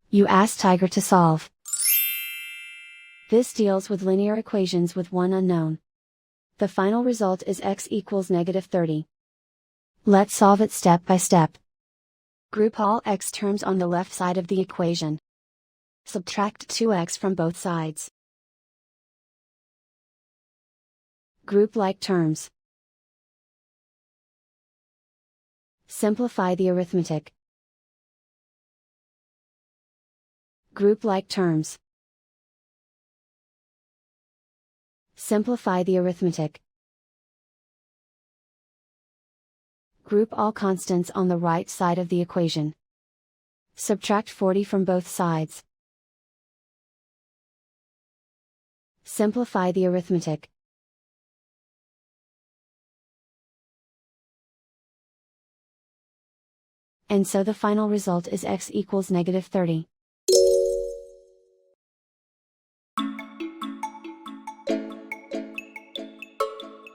You ask Tiger to solve. This deals with linear equations with one unknown. The final result is x equals -30. Let's solve it step by step. Group all x terms on the left side of the equation. Subtract 2x from both sides. Group like terms. Simplify the arithmetic. Group like terms. Simplify the arithmetic. Group all constants on the right side of the equation. Subtract 40 from both sides. Simplify the arithmetic. And so the final result is x equals -30.